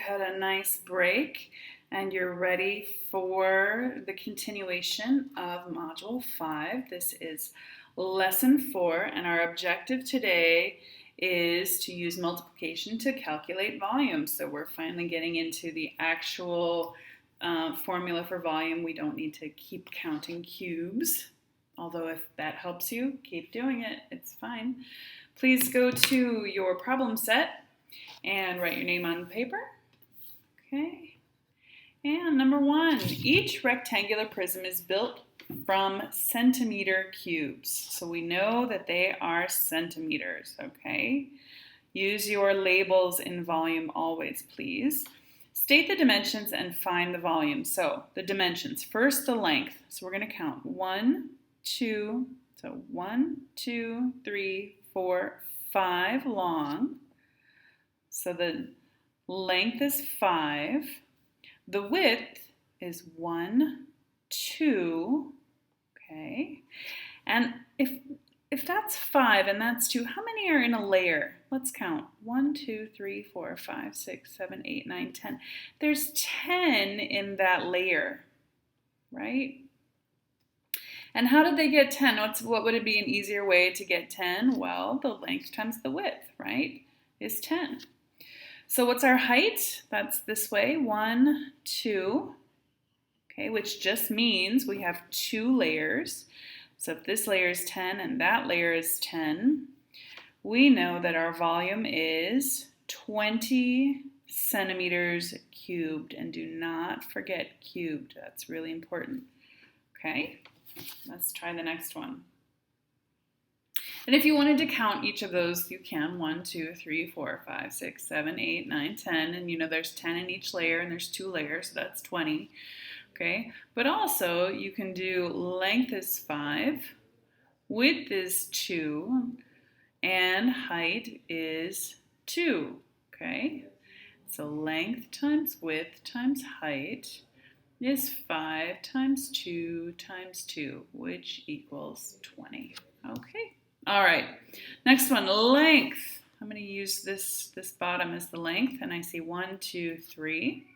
had a nice break and you're ready for the continuation of Module 5. This is Lesson 4, and our objective today is to use multiplication to calculate volume. So we're finally getting into the actual formula for volume. We don't need to keep counting cubes, although if that helps you, keep doing it. It's fine. Please go to your problem set and write your name on paper. Okay. And number 1, each rectangular prism is built from centimeter cubes. So we know that they are centimeters, okay? Use your labels in volume always, please. State the dimensions and find the volume. So the dimensions, first the length. So we're going to count 1, 2, so 1, 2, 3, 4, 5 long. So the length is 5. The width is 1, 2, okay? And if that's 5 and that's 2, how many are in a layer? Let's count. 1, 2, 3, 4, 5, 6, 7, 8, 9, 10. There's 10 in that layer, right? And how did they get 10? What would it be an easier way to get 10? Well, the length times the width, right, is 10. So what's our height? That's this way, 1, 2, okay, which just means we have 2 layers. So if this layer is 10 and that layer is 10, we know that our volume is 20 centimeters cubed. And do not forget cubed. That's really important. Okay, let's try the next one. And if you wanted to count each of those, you can. 1, 2, 3, 4, 5, 6, 7, 8, 9, 10. And you know there's 10 in each layer and there's 2 layers, so that's 20. Okay, but also you can do length is 5, width is 2, and height is 2. Okay, so length times width times height is 5 times 2 times 2, which equals 20. Okay. All right, next one, length. I'm going to use this bottom as the length, and I see 1, 2, 3.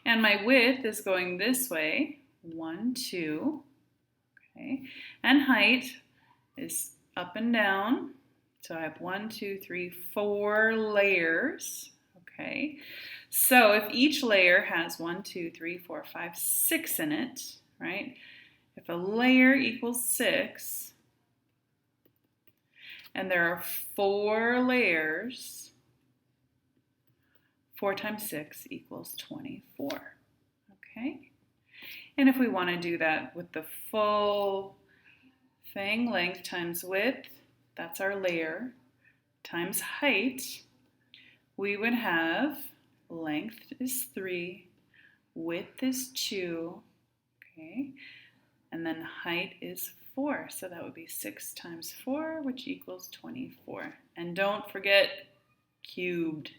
And my width is going this way, 1, 2. Okay, and height is up and down. So I have 1, 2, 3, 4 layers. Okay, so if each layer has 1, 2, 3, 4, 5, 6 in it, right? If a layer equals 6, and there are 4 layers, 4 times 6 equals 24, okay? And if we want to do that with the full thing, length times width, that's our layer, times height, we would have length is 3, width is 2, okay? And then height is 4, so that would be 6 times 4, which equals 24. And don't forget cubed.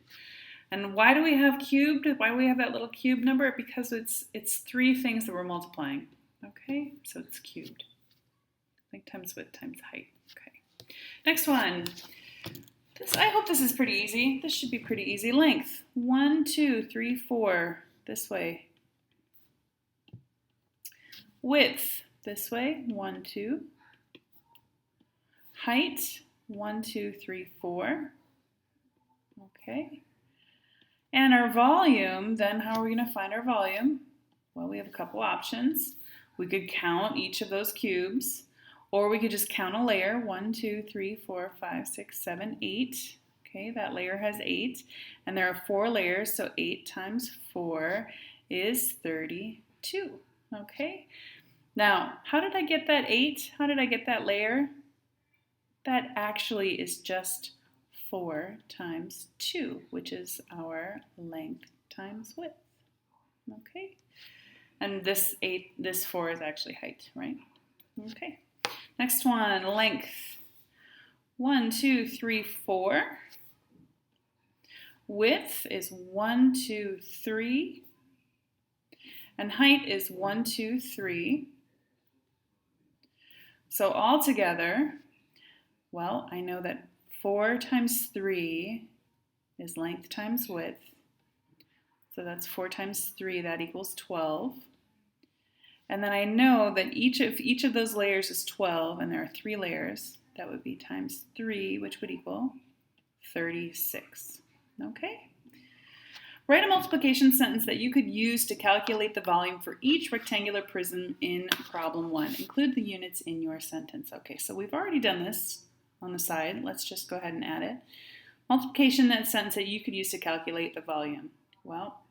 And why do we have cubed? Why do we have that little cube number? Because it's 3 things that we're multiplying. Okay, so it's cubed. Length times width times height. Okay. Next one. I hope this is pretty easy. This should be pretty easy. Length 1, 2, 3, 4. This way. Width. This way, 1, 2. Height, 1, 2, 3, 4. Okay. And our volume, then how are we going to find our volume? Well, we have a couple options. We could count each of those cubes, or we could just count a layer, 1, 2, 3, 4, 5, 6, 7, 8. Okay, that layer has 8. And there are 4 layers, so 8 times 4 is 32. Okay. Now, how did I get that 8? How did I get that layer? That actually is just 4 times 2, which is our length times width. Okay? And this 4 is actually height, right? Okay. Next one, length. 1, 2, 3, 4. Width is 1, 2, 3. And height is 1, 2, 3. So all together, well, I know that 4 times 3 is length times width. So that's 4 times 3, that equals 12. And then I know that each of those layers is 12, and there are 3 layers. That would be times 3, which would equal 36. Okay? Write a multiplication sentence that you could use to calculate the volume for each rectangular prism in problem 1. Include the units in your sentence. Okay, so we've already done this on the side. Let's just go ahead and add it. Multiplication sentence that you could use to calculate the volume. Well,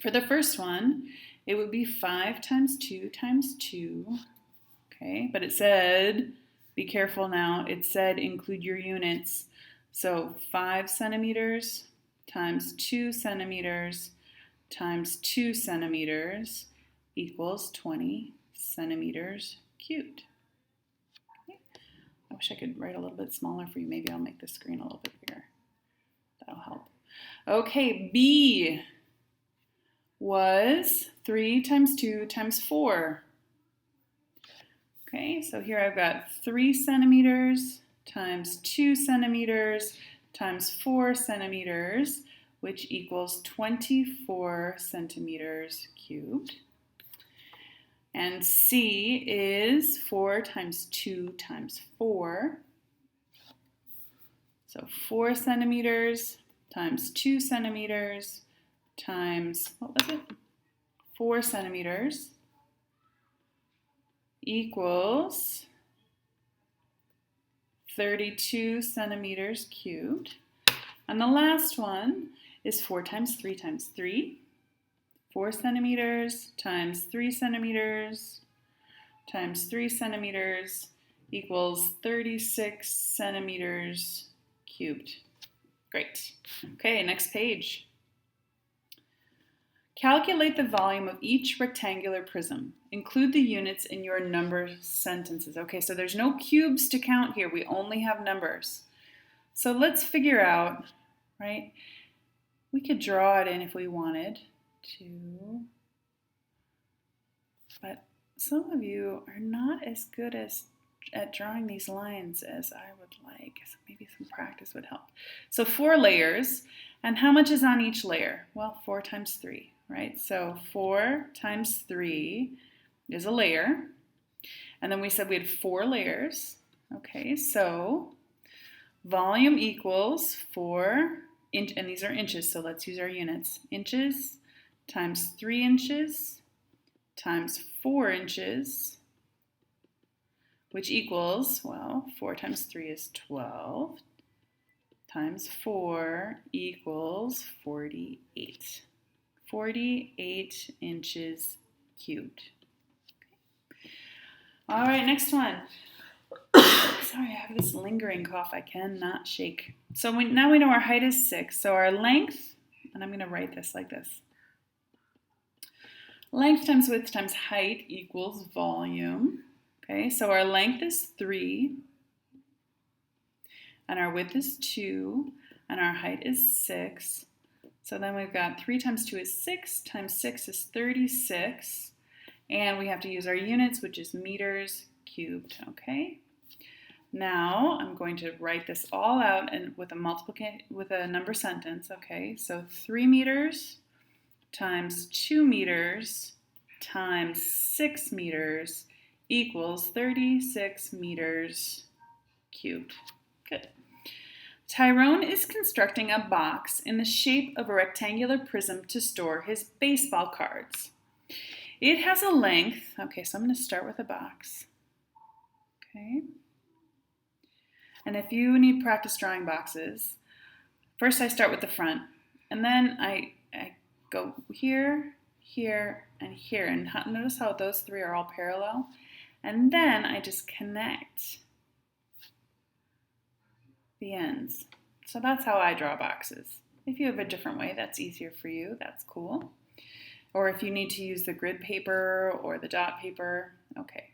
for the first one, it would be 5 times 2 times 2. Okay, but it said, be careful now, it said include your units. So 5 centimeters times 2 centimeters times 2 centimeters equals 20 centimeters cubed. Okay. I wish I could write a little bit smaller for you. Maybe I'll make the screen a little bit bigger. That'll help. Okay, B was 3 times 2 times 4. Okay, so here I've got 3 centimeters times 2 centimeters times 4 centimeters, which equals 24 centimeters cubed. And C is 4 times 2 times 4. So 4 centimeters times 2 centimeters times, what was it? 4 centimeters equals 32 centimeters cubed. And the last one is 4 times 3 times 3. 4 centimeters times 3 centimeters times 3 centimeters equals 36 centimeters cubed. Great. Okay, next page. Calculate the volume of each rectangular prism. Include the units in your number sentences. Okay, so there's no cubes to count here. We only have numbers. So let's figure out, right? We could draw it in if we wanted to. But some of you are not as good at drawing these lines as I would like. So maybe some practice would help. So 4 layers. And how much is on each layer? Well, 4 times 3. Right, so 4 times 3 is a layer. And then we said we had 4 layers. Okay, so volume equals 4, and these are inches, so let's use our units. Inches times 3 inches times 4 inches, which equals, well, 4 times 3 is 12, times 4 equals 48. 48 inches cubed. Okay. All right, next one. Sorry, I have this lingering cough I cannot shake. So now we know our height is 6. So our length, and I'm going to write this like this. Length times width times height equals volume. Okay, so our length is 3, and our width is 2, and our height is 6. So then we've got 3 times 2 is 6, times 6 is 36, and we have to use our units, which is meters cubed, okay? Now I'm going to write this all out and with a number sentence, okay? So 3 meters times 2 meters times 6 meters equals 36 meters cubed. Good. Tyrone is constructing a box in the shape of a rectangular prism to store his baseball cards. It has a length, okay, so I'm going to start with a box. Okay. And if you need practice drawing boxes, first I start with the front, and then I go here, here, and here. And notice how those 3 are all parallel. And then I just connect the ends. So that's how I draw boxes. If you have a different way that's easier for you, that's cool. Or if you need to use the grid paper or the dot paper, okay.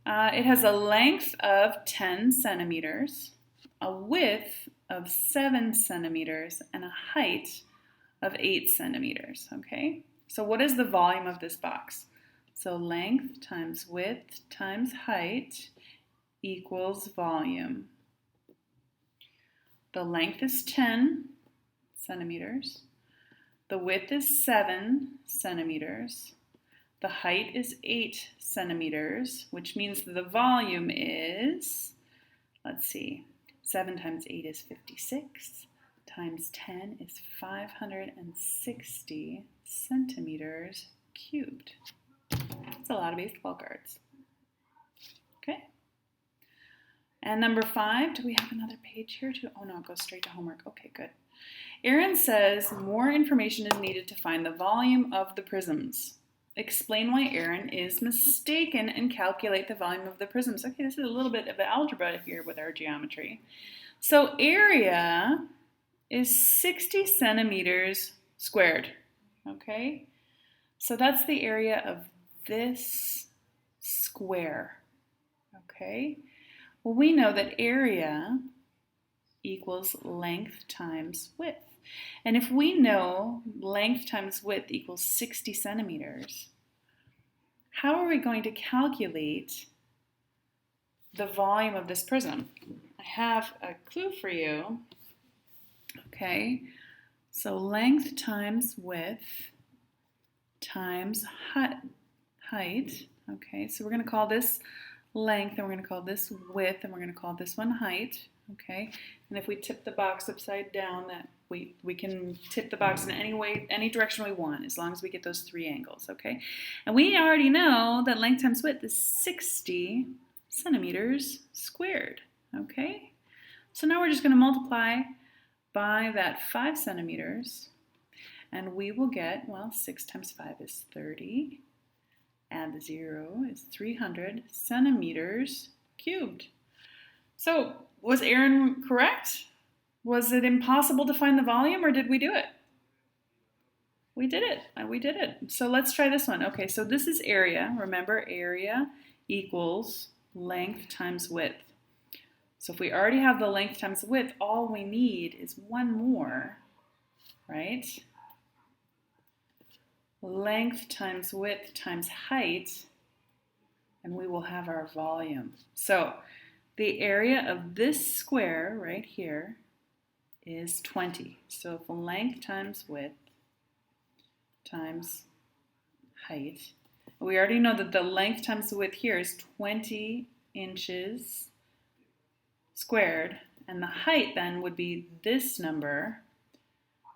It has a length of 10 centimeters, a width of 7 centimeters, and a height of 8 centimeters, okay? So what is the volume of this box? So length times width times height equals volume. The length is 10 centimeters. The width is 7 centimeters. The height is 8 centimeters, which means the volume is, let's see, 7 times 8 is 56, times 10 is 560 centimeters cubed. That's a lot of baseball cards. Okay. And number 5, do we have another page here too? Oh no, it goes straight to homework. Okay, good. Aaron says more information is needed to find the volume of the prisms. Explain why Aaron is mistaken and calculate the volume of the prisms. Okay, this is a little bit of algebra here with our geometry. So area is 60 centimeters squared. Okay, so that's the area of this square. Okay. Well, we know that area equals length times width. And if we know length times width equals 60 centimeters, how are we going to calculate the volume of this prism? I have a clue for you. Okay, so length times width times height. Okay, so we're going to call this length, and we're going to call this width, and we're going to call this one height. Okay, and if we tip the box upside down, that we can tip the box in any way, any direction we want, as long as we get those 3 angles. Okay, and we already know that length times width is 60 centimeters squared. Okay, so now we're just going to multiply by that 5 centimeters, and we will get, well, 6 times 5 is 30. Add the 0 is 300 centimeters cubed. So was Aaron correct? Was it impossible to find the volume, or did we do it? We did it. We did it. So let's try this one. Okay, so this is area. Remember, area equals length times width. So if we already have the length times width, all we need is one more, right? Length times width times height, and we will have our volume. So the area of this square right here is 20. So if length times width times height, we already know that the length times the width here is 20 inches squared, and the height then would be this number.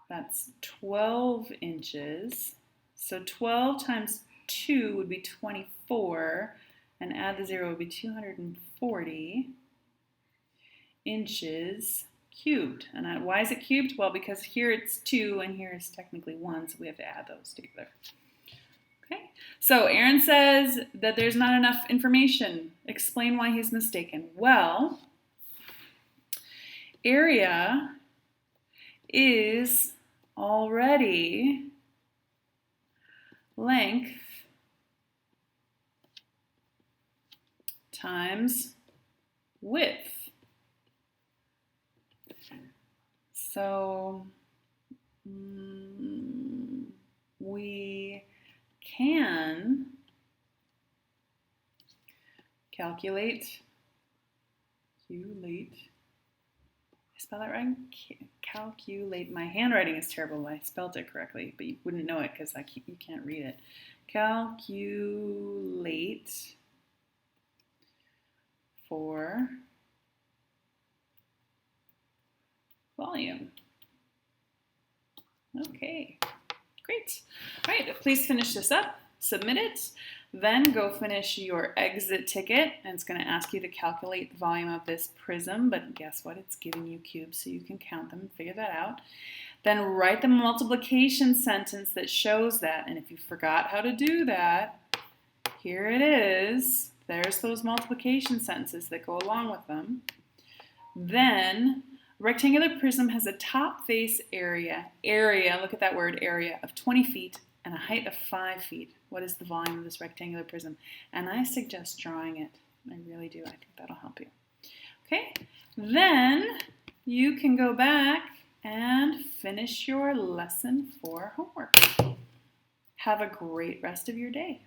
That's 12 inches. So 12 times 2 would be 24, and add the 0 would be 240 inches cubed. And why is it cubed? Well, because here it's 2 and here is technically 1, so we have to add those together. Okay, so Aaron says that there's not enough information. Explain why he's mistaken. Well, area is already length times width. So we can calculate, I spell that right? Calculate. My handwriting is terrible. I spelled it correctly, but you wouldn't know it because you can't read it. Calculate for volume. Okay, great. All right, please finish this up, submit it, then go finish your exit ticket, and it's going to ask you to calculate the volume of this prism, but guess what? It's giving you cubes, so you can count them and figure that out. Then write the multiplication sentence that shows that, and if you forgot how to do that, here it is. There's those multiplication sentences that go along with them. Then, a rectangular prism has a top face area, look at that word, area, of 20 feet and a height of 5 feet. What is the volume of this rectangular prism? And I suggest drawing it. I really do. I think that'll help you. Okay, then you can go back and finish your lesson 4 homework. Have a great rest of your day.